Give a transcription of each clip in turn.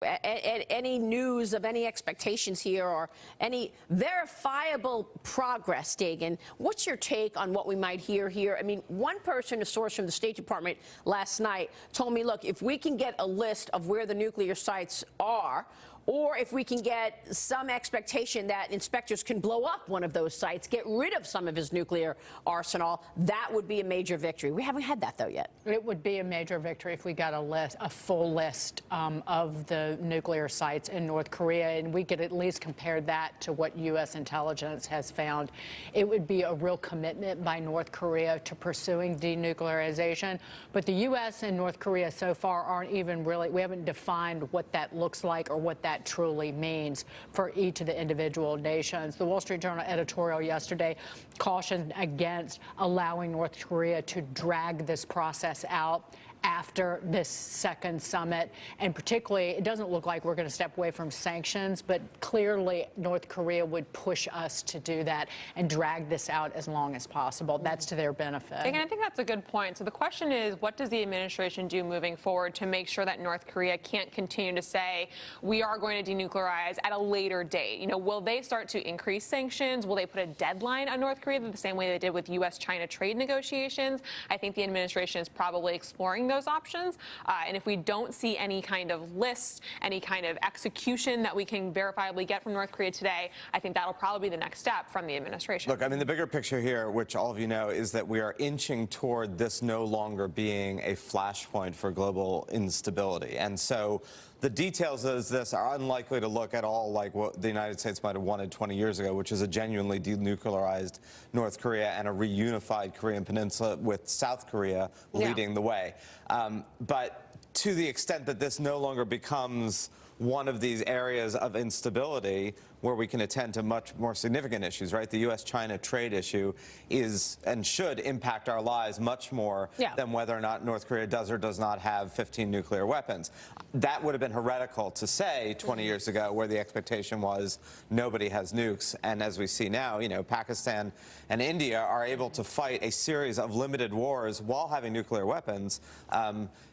Any news of any expectations here or any verifiable progress, Dagan? What's your take on what we might hear here? I mean, one person, a source from the State Department last night, told me, look, if we can get a list of where the nuclear sites are, or if we can get some expectation that inspectors can blow up one of those sites, get rid of some of his nuclear arsenal, that would be a major victory. We haven't had that, though, yet. It would be a major victory if we got a full list of the nuclear sites in North Korea, and we could at least compare that to what U.S. intelligence has found. It would be a real commitment by North Korea to pursuing denuclearization. But the U.S. and North Korea so far aren't even really, we haven't defined what that looks like or what that truly means for each of the individual nations. The Wall Street Journal editorial yesterday cautioned against allowing North Korea to drag this process out after this second summit. And particularly, it doesn't look like we're going to step away from sanctions, but clearly North Korea would push us to do that and drag this out as long as possible. That's to their benefit. And I think that's a good point. So the question is, what does the administration do moving forward to make sure that North Korea can't continue to say, we are going to denuclearize at a later date? You know, will they start to increase sanctions? Will they put a deadline on North Korea the same way they did with U.S.-China trade negotiations? I think the administration is probably exploring those options. And if we don't see any kind of list, any kind of execution that we can verifiably get from North Korea today, I think that'll probably be the next step from the administration. Look, I mean, the bigger picture here, which all of you know, is that we are inching toward this no longer being a flashpoint for global instability. And so the details of this are unlikely to look at all like what the United States might have wanted 20 years ago, which is a genuinely denuclearized North Korea and a reunified Korean Peninsula with South Korea leading the way. But to the extent that this no longer becomes one of these areas of instability where we can attend to much more significant issues, right? The U.S.-China trade issue is and should impact our lives much more than whether or not North Korea does or does not have 15 nuclear weapons. That would have been heretical to say 20 years ago, where the expectation was nobody has nukes. And as we see now, you know, Pakistan and India are able to fight a series of limited wars while having nuclear weapons.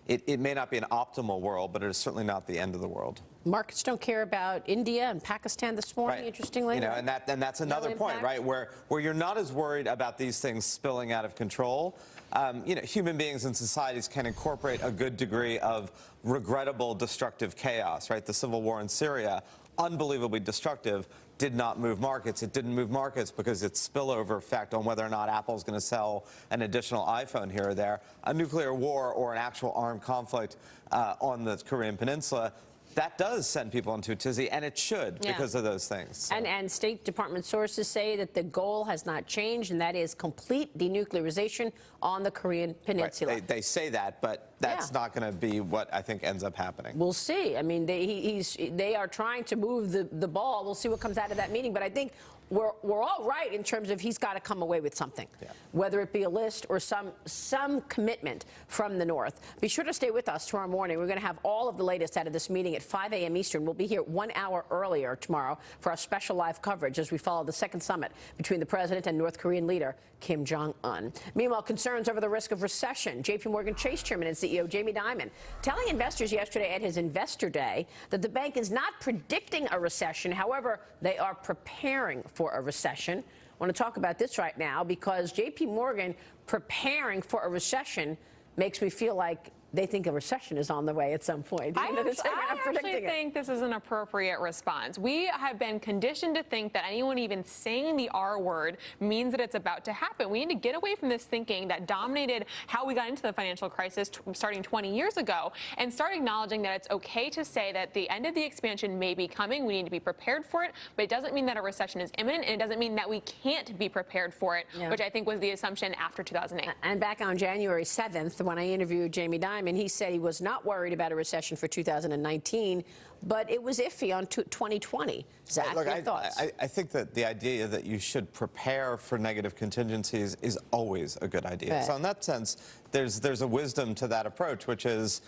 It may not be an optimal world, but it is certainly not the end of the world. Markets don't care about India and Pakistan this morning, interestingly. You know, and that's another point, right, where you're not as worried about these things spilling out of control. You know, human beings and societies can incorporate a good degree of regrettable, destructive chaos, right? The civil war in Syria, unbelievably destructive, did not move markets. It didn't move markets because its spillover effect on whether or not Apple's going to sell an additional iPhone here or there. A nuclear war or an actual armed conflict on the Korean Peninsula, that does send people into a tizzy, and it should because of those things. So. And State Department sources say that the goal has not changed, and that is complete denuclearization on the Korean Peninsula. Right. They say that, but that's not going to be what I think ends up happening. We'll see. I mean, they are trying to move the ball. We'll see what comes out of that meeting. But I think we're all right in terms of he's got to come away with something, whether it be a list or some commitment from the North. Be sure to stay with us tomorrow morning. We're going to have all of the latest out of this meeting at 5 a.m. Eastern. We'll be here 1 hour earlier tomorrow for our special live coverage as we follow the second summit between the president and North Korean leader Kim Jong-un. Meanwhile, concerns over the risk of recession. J.P. Morgan Chase Chairman and CEO Jamie Dimon telling investors yesterday at his investor day that the bank is not predicting a recession. However, they are preparing for a recession. I want to talk about this right now because J.P. Morgan preparing for a recession makes me feel like they think a recession is on the way at some point. I actually think this is an appropriate response. We have been conditioned to think that anyone even saying the R word means that it's about to happen. We need to get away from this thinking that dominated how we got into the financial crisis starting 20 years ago and start acknowledging that it's okay to say that the end of the expansion may be coming. We need to be prepared for it, but it doesn't mean that a recession is imminent, and it doesn't mean that we can't be prepared for it, which I think was the assumption after 2008. And back on January 7th, when I interviewed Jamie Dimon, he said he was not worried about a recession for 2019, but it was iffy on 2020. Zach, look, your thoughts? I think that the idea that you should prepare for negative contingencies is always a good idea. So in that sense, there's a wisdom to that approach, which is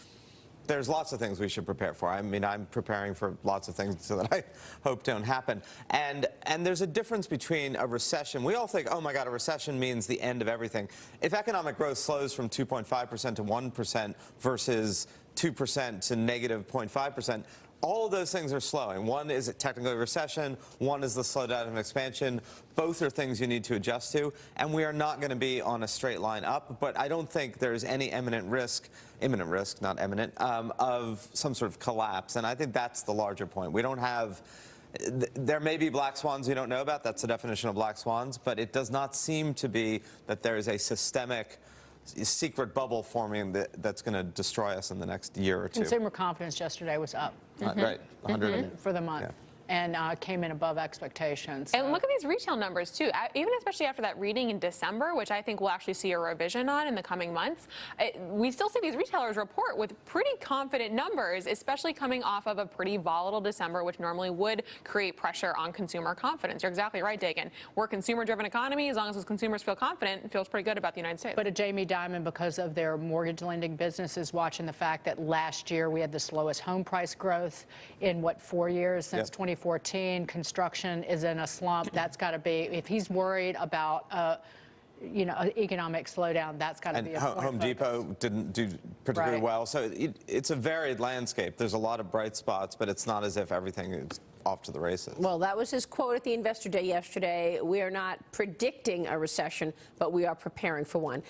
there's lots of things we should prepare for. I mean, I'm preparing for lots of things so that I hope don't happen. And there's a difference between a recession. We all think, oh my God, a recession means the end of everything. If economic growth slows from 2.5% to 1% versus 2% to negative 0.5%, all of those things are slowing. One is technically a recession. One is the slowdown of expansion. Both are things you need to adjust to. And we are not going to be on a straight line up. But I don't think there's any imminent risk, not imminent, of some sort of collapse. And I think that's the larger point. We don't have. There may be black swans we don't know about. That's the definition of black swans. But it does not seem to be that there is a systemic secret bubble forming that's going to destroy us in the next year or two. Consumer confidence yesterday was up. Right, 100 for the month. Yeah. And came in above expectations. And look at these retail numbers, too. Even especially after that reading in December, which I think we'll actually see a revision on in the coming months, we still see these retailers report with pretty confident numbers, especially coming off of a pretty volatile December, which normally would create pressure on consumer confidence. You're exactly right, Dagan. We're a consumer-driven economy. As long as those consumers feel confident, it feels pretty good about the United States. But Jamie Dimon, because of their mortgage lending business, is watching the fact that last year we had the slowest home price growth in, 4 years since 2014. Construction is in a slump. That's got to be, if he's worried about, economic slowdown, that's got to be a point of Home Depot didn't do particularly well. So it's a varied landscape. There's a lot of bright spots, but it's not as if everything is off to the races. Well, that was his quote at the Investor Day yesterday. We are not predicting a recession, but we are preparing for one.